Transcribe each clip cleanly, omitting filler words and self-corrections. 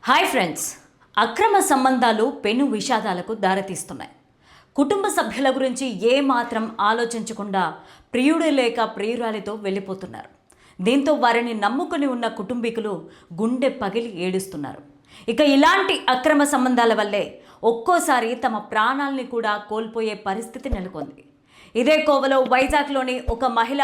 Hi friends. అక్రమ సంబంధాలు పెను విషాదాలకు దారితీస్తున్నాయి. కుటుంబ సభ్యుల గురించి ఏ మాత్రం ఆలోచించకుండా ప్రియుడు లేక ప్రియురాలితో వెళ్ళిపోతున్నారు. దీంతో వారిని నమ్ముకుని ఉన్న కుటుంబీకులు గుండె పగిలి ఏడుస్తున్నారు. ఇక ఇలాంటి అక్రమ సంబంధాల వల్లే ఒక్కోసారి తమ ప్రాణాల్ని కూడా కోల్పోయే పరిస్థితి నెలకొంది. ఇదే కోవలో వైజాగ్లోని ఒక మహిళ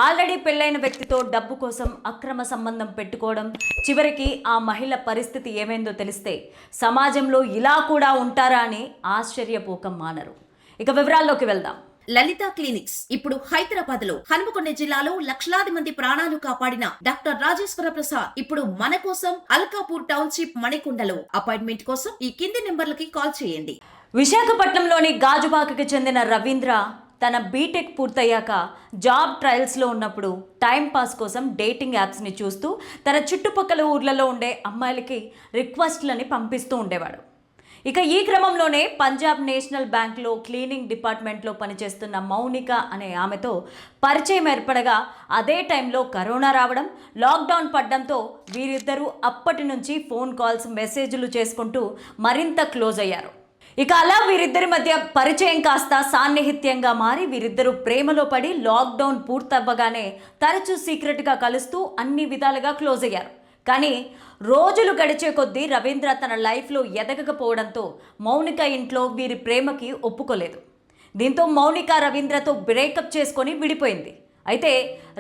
ఆల్రెడీ పెళ్ళైన వ్యక్తితో డబ్బు కోసం అక్రమ సంబంధం పెట్టుకోవడం, చివరికి ఆ మహిళ పరిస్థితి ఏమైందో తెలిస్తే సమాజంలో ఇలా కూడా ఉంటారా అని ఆశ్చర్యపోకం మానరు. ఇక వివరాల్లోకి వెళ్దాం. లలిత క్లినిక్స్ ఇప్పుడు హైదరాబాద్ లో హనుమకొండ జిల్లాలో లక్షలాది మంది ప్రాణాలు కాపాడిన డాక్టర్ రాజేశ్వర ప్రసాద్ ఇప్పుడు మన కోసం అల్కాపూర్ టౌన్షిప్ మణికొండలో. అపాయింట్మెంట్ కోసం ఈ కింది నెంబర్లకి కాల్ చేయండి. విశాఖపట్నంలోని గాజుబాకకి చెందిన రవీంద్ర తన బీటెక్ పూర్తయ్యాక జాబ్ ట్రయల్స్లో ఉన్నప్పుడు టైంపాస్ కోసం డేటింగ్ యాప్స్ని చూస్తూ తన చుట్టుపక్కల ఊర్లలో ఉండే అమ్మాయిలకి రిక్వెస్ట్లని పంపిస్తూ ఉండేవాడు. ఇక ఈ క్రమంలోనే పంజాబ్ నేషనల్ బ్యాంక్లో క్లీనింగ్ డిపార్ట్మెంట్లో పనిచేస్తున్న మౌనిక అనే ఆమెతో పరిచయం ఏర్పడగా అదే టైంలో కరోనా రావడం, లాక్డౌన్ పడడంతో వీరిద్దరూ అప్పటి నుంచి ఫోన్ కాల్స్, మెసేజ్లు చేసుకుంటూ మరింత క్లోజ్ అయ్యారు. ఇక అలా వీరిద్దరి మధ్య పరిచయం కాస్త సాన్నిహిత్యంగా మారి వీరిద్దరూ ప్రేమలో పడి లాక్డౌన్ పూర్తవ్వగానే తరచూ సీక్రెట్గా కలుస్తూ అన్ని విధాలుగా క్లోజ్ అయ్యారు. కానీ రోజులు గడిచే కొద్దీ రవీంద్ర తన లైఫ్లో ఎదగకపోవడంతో మౌనిక ఇంట్లో వీరి ప్రేమకి ఒప్పుకోలేదు. దీంతో మౌనిక రవీంద్రతో బ్రేకప్ చేసుకొని విడిపోయింది. అయితే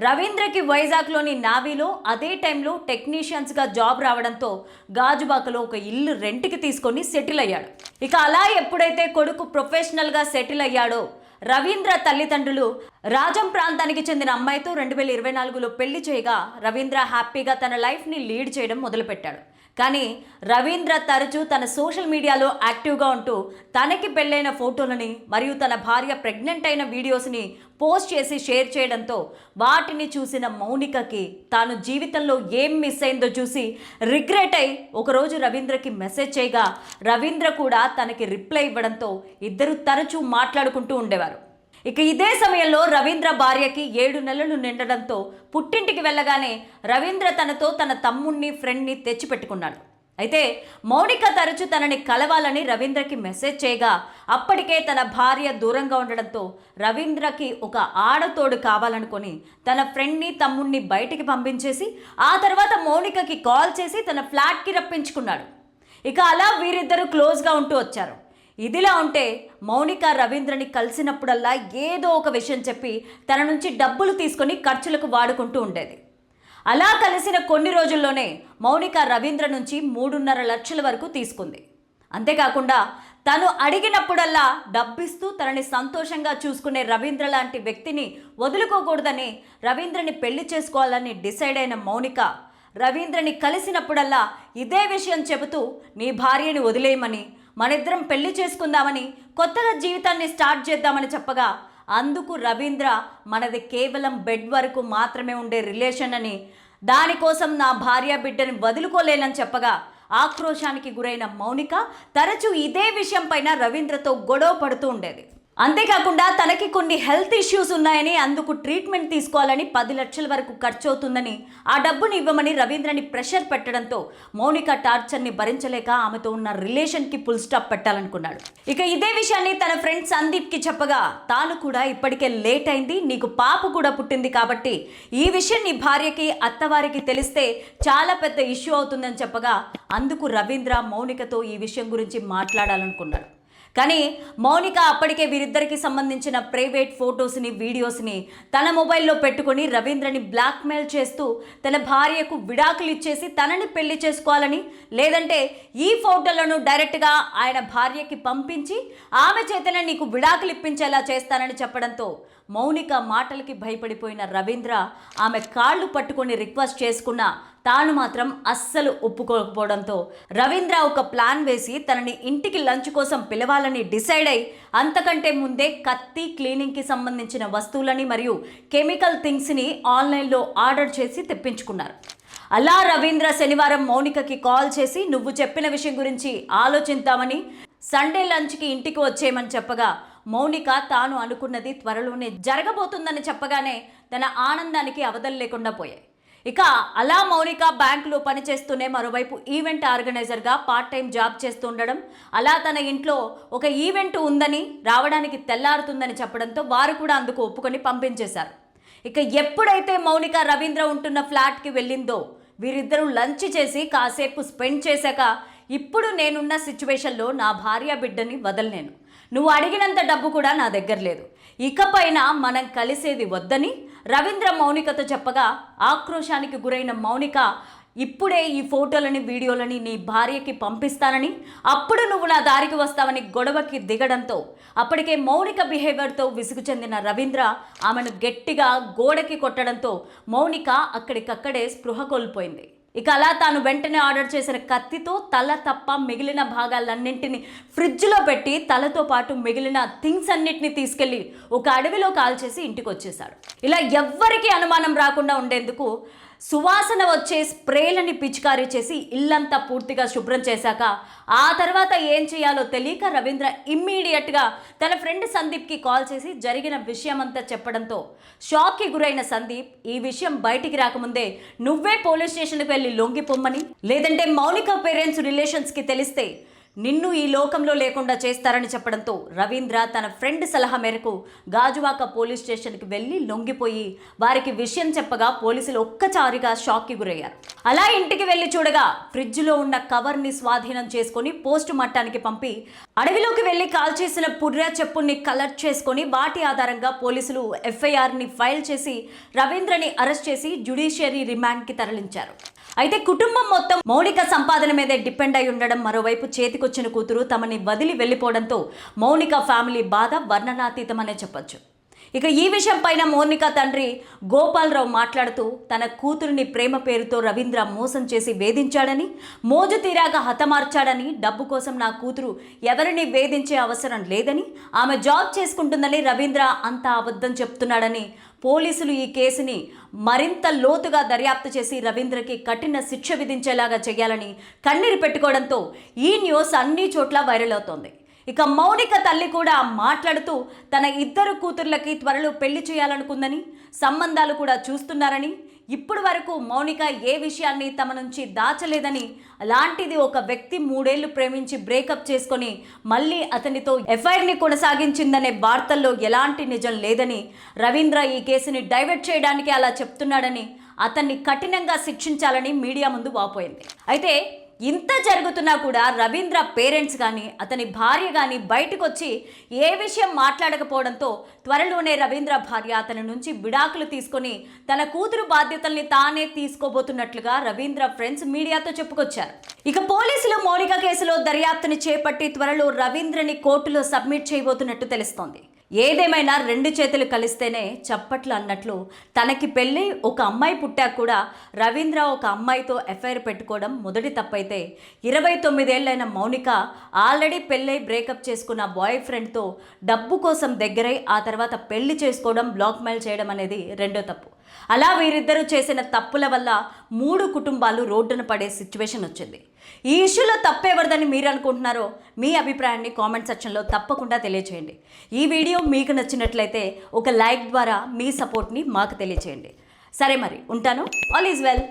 రవీంద్రకి వైజాగ్లోని నావీలో అదే టైంలో టెక్నీషియన్స్గా జాబ్ రావడంతో గాజుబాకలో ఒక ఇల్లు రెంట్కి తీసుకొని సెటిల్ అయ్యాడు. ఇక అలా ఎప్పుడైతే కొడుకు ప్రొఫెషనల్గా సెటిల్ అయ్యాడో రవీంద్ర తల్లిదండ్రులు రాజం ప్రాంతానికి చెందిన అమ్మాయితో 2024లో పెళ్లి చేయగా రవీంద్ర హ్యాపీగా తన లైఫ్ని లీడ్ చేయడం మొదలుపెట్టాడు. కానీ రవీంద్ర తరచూ తన సోషల్ మీడియాలో యాక్టివ్గా ఉంటూ తనకి పెళ్ళైన ఫోటోలని మరియు తన భార్య ప్రెగ్నెంట్ అయిన వీడియోస్ని పోస్ట్ చేసి షేర్ చేయడంతో వాటిని చూసిన మౌనికకి తాను జీవితంలో ఏం మిస్ అయిందో చూసి రిగ్రెట్ అయి ఒకరోజు రవీంద్రకి మెసేజ్ చేయగా రవీంద్ర కూడా తనకి రిప్లై ఇవ్వడంతో ఇద్దరు తరచూ మాట్లాడుకుంటూ ఉండేవారు. ఇక ఇదే సమయంలో రవీంద్ర భార్యకి 7 నెలలు నిండడంతో పుట్టింటికి వెళ్ళగానే రవీంద్ర తనతో తన తమ్ముణ్ణి, ఫ్రెండ్ని తెచ్చిపెట్టుకున్నాడు. అయితే మౌనిక తరచు తనని కలవాలని రవీంద్రకి మెసేజ్ చేయగా అప్పటికే తన భార్య దూరంగా ఉండడంతో రవీంద్రకి ఒక ఆడతోడు కావాలనుకొని తన ఫ్రెండ్ని, తమ్ముణ్ణి బయటికి పంపించేసి ఆ తర్వాత మౌనికకి కాల్ చేసి తన ఫ్లాట్కి రప్పించుకున్నాడు. ఇక అలా వీరిద్దరూ క్లోజ్గా ఉంటూ వచ్చారు. ఇదిలా ఉంటే మౌనిక రవీంద్రని కలిసినప్పుడల్లా ఏదో ఒక విషయం చెప్పి తన నుంచి డబ్బులు తీసుకొని ఖర్చులకు వాడుకుంటూ ఉండేది. అలా కలిసిన కొన్ని రోజుల్లోనే మౌనిక రవీంద్ర నుంచి 3.5 లక్షల వరకు తీసుకుంది. అంతేకాకుండా తను అడిగినప్పుడల్లా డబ్బిస్తూ తనని సంతోషంగా చూసుకునే రవీంద్ర లాంటి వ్యక్తిని వదులుకోకూడదని రవీంద్రని పెళ్లి చేసుకోవాలని డిసైడ్ అయిన మౌనిక రవీంద్రని కలిసినప్పుడల్లా ఇదే విషయం చెబుతూ నీ భార్యని వదిలేయమని, మనిద్దరం పెళ్లి చేసుకుందామని, కొత్తగా జీవితాన్ని స్టార్ట్ చేద్దామని చెప్పగా అందుకు రవీంద్ర మనది కేవలం బెడ్ వరకు మాత్రమే ఉండే రిలేషన్ అని, దానికోసం నా భార్య బిడ్డని వదులుకోలేనని చెప్పగా ఆక్రోశానికి గురైన మౌనిక తరచూ ఇదే విషయం పైన రవీంద్రతో గొడవ పడుతూ ఉండేది. అంతేకాకుండా తనకి కొన్ని హెల్త్ ఇష్యూస్ ఉన్నాయని, అందుకు ట్రీట్మెంట్ తీసుకోవాలని 10 లక్షల వరకు ఖర్చు అవుతుందని, ఆ డబ్బుని ఇవ్వమని రవీంద్రని ప్రెషర్ పెట్టడంతో మౌనిక టార్చర్ని భరించలేక ఆమెతో ఉన్న రిలేషన్కి ఫుల్ స్టాప్ పెట్టాలనుకున్నాడు. ఇక ఇదే విషయాన్ని తన ఫ్రెండ్ సందీప్కి చెప్పగా తాను కూడా ఇప్పటికే లేట్ అయింది, నీకు పాప కూడా పుట్టింది కాబట్టి ఈ విషయం నీ భార్యకి, అత్తవారికి తెలిస్తే చాలా పెద్ద ఇష్యూ అవుతుందని చెప్పగా అందుకు రవీంద్ర మౌనికతో ఈ విషయం గురించి మాట్లాడాలనుకున్నాడు. కానీ మౌనిక అప్పటికే వీరిద్దరికి సంబంధించిన ప్రైవేట్ ఫొటోస్ని, వీడియోస్ని తన మొబైల్లో పెట్టుకొని రవీంద్రని బ్లాక్మెయిల్ చేస్తూ తన భార్యకు విడాకులు ఇచ్చేసి తనని పెళ్లి చేసుకోవాలని, లేదంటే ఈ ఫోటోలను డైరెక్ట్గా ఆయన భార్యకి పంపించి ఆమె చేతనే నీకు విడాకులు ఇప్పించేలా చేస్తానని చెప్పడంతో మౌనిక మాటలకి భయపడిపోయిన రవీంద్ర ఆమె కాళ్ళు పట్టుకొని రిక్వెస్ట్ చేసుకున్నా తాను మాత్రం అస్సలు ఒప్పుకోకపోవడంతో రవీంద్ర ఒక ప్లాన్ వేసి తనని ఇంటికి లంచ్ కోసం పిలవాలని డిసైడ్ అయి అంతకంటే ముందే కత్తి, క్లీనింగ్కి సంబంధించిన వస్తువులని మరియు కెమికల్ థింగ్స్ని ఆన్లైన్లో ఆర్డర్ చేసి తెప్పించుకున్నారు. అలా రవీంద్ర శనివారం మౌనికకి కాల్ చేసి నువ్వు చెప్పిన విషయం గురించి ఆలోచిద్దామని, సండే లంచ్కి ఇంటికి వచ్చేయమని చెప్పగా మౌనిక తాను అనుకున్నది త్వరలోనే జరగబోతుందని చెప్పగానే తన ఆనందానికి అవధులు లేకుండా పోయాయి. ఇక అలా మౌనిక బ్యాంకులో పనిచేస్తూనే మరోవైపు ఈవెంట్ ఆర్గనైజర్గా పార్ట్ టైం జాబ్ చేస్తుండడం, అలా తన ఇంట్లో ఒక ఈవెంట్ ఉందని రావడానికి తెల్లారుతుందని చెప్పడంతో వారు కూడా అందుకు ఒప్పుకొని పంపించేశారు. ఇక ఎప్పుడైతే మౌనిక రవీంద్ర ఉంటున్న ఫ్లాట్కి వెళ్ళిందో వీరిద్దరూ లంచ్ చేసి కాసేపు స్పెండ్ చేశాక, ఇప్పుడు నేనున్న సిచ్యువేషన్లో నా భార్య బిడ్డని వదలలేను, నువ్వు అడిగినంత డబ్బు కూడా నా దగ్గర లేదు, ఇకపైన మనం కలిసేది వద్దని రవీంద్ర మౌనికతో చెప్పగా, ఆక్రోశానికి గురైన మౌనిక ఇప్పుడే ఈ ఫోటోలని వీడియోలని నీ భార్యకి పంపిస్తానని, అప్పుడు నువ్వు నా దారికి వస్తావని గొడవకి దిగడంతో అప్పటికే మౌనిక బిహేవియర్తో విసుగు చెందిన రవీంద్ర ఆమెను గట్టిగా గోడకి కొట్టడంతో మౌనిక అక్కడికక్కడే స్పృహ కోల్పోయింది. ఇక అలా తాను వెంటనే ఆర్డర్ చేసిన కత్తితో తల తప్ప మిగిలిన భాగాలన్నింటినీ ఫ్రిడ్జ్లో పెట్టి తలతో పాటు మిగిలిన థింగ్స్ అన్నిటిని తీసుకెళ్లి ఒక అడవిలో కాల్చేసి ఇంటికి వచ్చేశాడు. ఇలా ఎవ్వరికీ అనుమానం రాకుండా ఉండేందుకు సువాసన వచ్చే స్ప్రేలని పిచికారీ చేసి ఇల్లంతా పూర్తిగా శుభ్రం చేశాక, ఆ తర్వాత ఏం చేయాలో తెలియక రవీంద్ర ఇమ్మీడియట్గా తన ఫ్రెండ్ సందీప్కి కాల్ చేసి జరిగిన విషయమంతా చెప్పడంతో షాక్కి గురైన సందీప్ ఈ విషయం బయటికి రాకముందే నువ్వే పోలీస్ స్టేషన్కి వెళ్ళి లొంగిపోమ్మని, లేదంటే మౌనిక పేరెంట్స్ రిలేషన్స్కి తెలిస్తే నిన్ను ఈ లోకంలో లేకుండా చేస్తారని చెప్పడంతో రవీంద్ర తన ఫ్రెండ్ సలహా మేరకు గాజువాక పోలీస్ స్టేషన్కి వెళ్ళి లొంగిపోయి వారికి విషయం చెప్పగా పోలీసులు ఒక్కసారిగా షాక్కి గురయ్యారు. అలా ఇంటికి వెళ్ళి చూడగా ఫ్రిడ్జ్లో ఉన్న కవర్ని స్వాధీనం చేసుకొని పోస్ట్ మార్టానికి పంపి అడవిలోకి వెళ్ళి కాల్చేసిన పుర్రా చెప్పుని కలెక్ట్ చేసుకొని వాటి ఆధారంగా పోలీసులు ఎఫ్ఐఆర్ని ఫైల్ చేసి రవీంద్రని అరెస్ట్ చేసి జ్యుడిషియరీ రిమాండ్కి తరలించారు. అయితే కుటుంబం మొత్తం మౌనిక సంపాదన మీదే డిపెండ్ అయి ఉండడం, మరోవైపు చేతికొచ్చిన కూతురు తమని వదిలి వెళ్ళిపోవడంతో మౌనిక ఫ్యామిలీ బాధ వర్ణనాతీతమనే చెప్పొచ్చు. ఇక ఈ విషయం పైన మౌనిక తండ్రి గోపాలరావు మాట్లాడుతూ తన కూతురిని ప్రేమ పేరుతో రవీంద్ర మోసం చేసి వేధించాడని, మోజు తీరాగా హతమార్చాడని, డబ్బు కోసం నా కూతురు ఎవరిని వేధించే అవసరం లేదని, ఆమె జాబ్ చేసుకుంటుందని రవీంద్ర అంతా అబద్ధం చెప్తున్నాడని, పోలీసులు ఈ కేసుని మరింత లోతుగా దర్యాప్తు చేసి రవీంద్రకి కఠిన శిక్ష విధించేలాగా చేయాలని కన్నీరు పెట్టుకోవడంతో ఈ న్యూస్ అన్ని చోట్ల వైరల్ అవుతోంది. ఇక మౌనిక తల్లి కూడా మాట్లాడుతూ తన ఇద్దరు కూతుర్లకి త్వరలో పెళ్లి చేయాలనుకుందని, సంబంధాలు కూడా చూస్తున్నారని, ఇప్పటి వరకు మౌనిక ఏ విషయాన్ని తమ నుంచి దాచలేదని, అలాంటిది ఒక వ్యక్తి 3 ఏళ్లు ప్రేమించి బ్రేకప్ చేసుకొని మళ్ళీ అతనితో ఎఫ్ఐఆర్ని కొనసాగించిందనే వార్తల్లో ఎలాంటి నిజం లేదని, రవీంద్ర ఈ కేసుని డైవర్ట్ చేయడానికి అలా చెప్తున్నాడని, అతన్ని కఠినంగా శిక్షించాలని మీడియా ముందు వాపోయింది. అయితే ఇంత జరుగుతున్నా కూడా రవీంద్ర పేరెంట్స్ కానీ అతని భార్య కానీ బయటకు వచ్చి ఏ విషయం మాట్లాడకపోవడంతో త్వరలోనే రవీంద్ర భార్య అతని నుంచి విడాకులు తీసుకొని తన కూతురు బాధ్యతల్ని తానే తీసుకోబోతున్నట్లుగా రవీంద్ర ఫ్రెండ్స్ మీడియాతో చెప్పుకొచ్చారు. ఇక పోలీసులు మౌనిక కేసులో దర్యాప్తుని చేపట్టి త్వరలో రవీంద్రని కోర్టులో సబ్మిట్ చేయబోతున్నట్టు తెలుస్తోంది. ఏదేమైనా 2 చేతులు కలిస్తేనే చప్పట్లు అన్నట్లు తనకి పెళ్ళి ఒక అమ్మాయి పుట్టాక కూడా రవీంద్ర ఒక అమ్మాయితో ఎఫ్ఐఆర్ పెట్టుకోవడం మొదటి తప్పైతే, 29 ఏళ్లైన మౌనిక ఆల్రెడీ పెళ్ళై బ్రేకప్ చేసుకున్న బాయ్ ఫ్రెండ్తో డబ్బు కోసం దగ్గరై ఆ తర్వాత పెళ్లి చేసుకోవడం, బ్లాక్మెయిల్ చేయడం అనేది రెండో తప్పు. అలా వీరిద్దరూ చేసిన తప్పుల వల్ల 3 కుటుంబాలు రోడ్డున పడే సిచ్యువేషన్ వచ్చింది. ఈ ఇష్యూలో తప్పెవరిదని మీరు అనుకుంటున్నారో మీ అభిప్రాయాన్ని కామెంట్ సెక్షన్లో తప్పకుండా తెలియచేయండి. ఈ వీడియో మీకు నచ్చినట్లయితే ఒక లైక్ ద్వారా మీ సపోర్ట్ని మాకు తెలియచేయండి. సరే మరి ఉంటాను. All is well.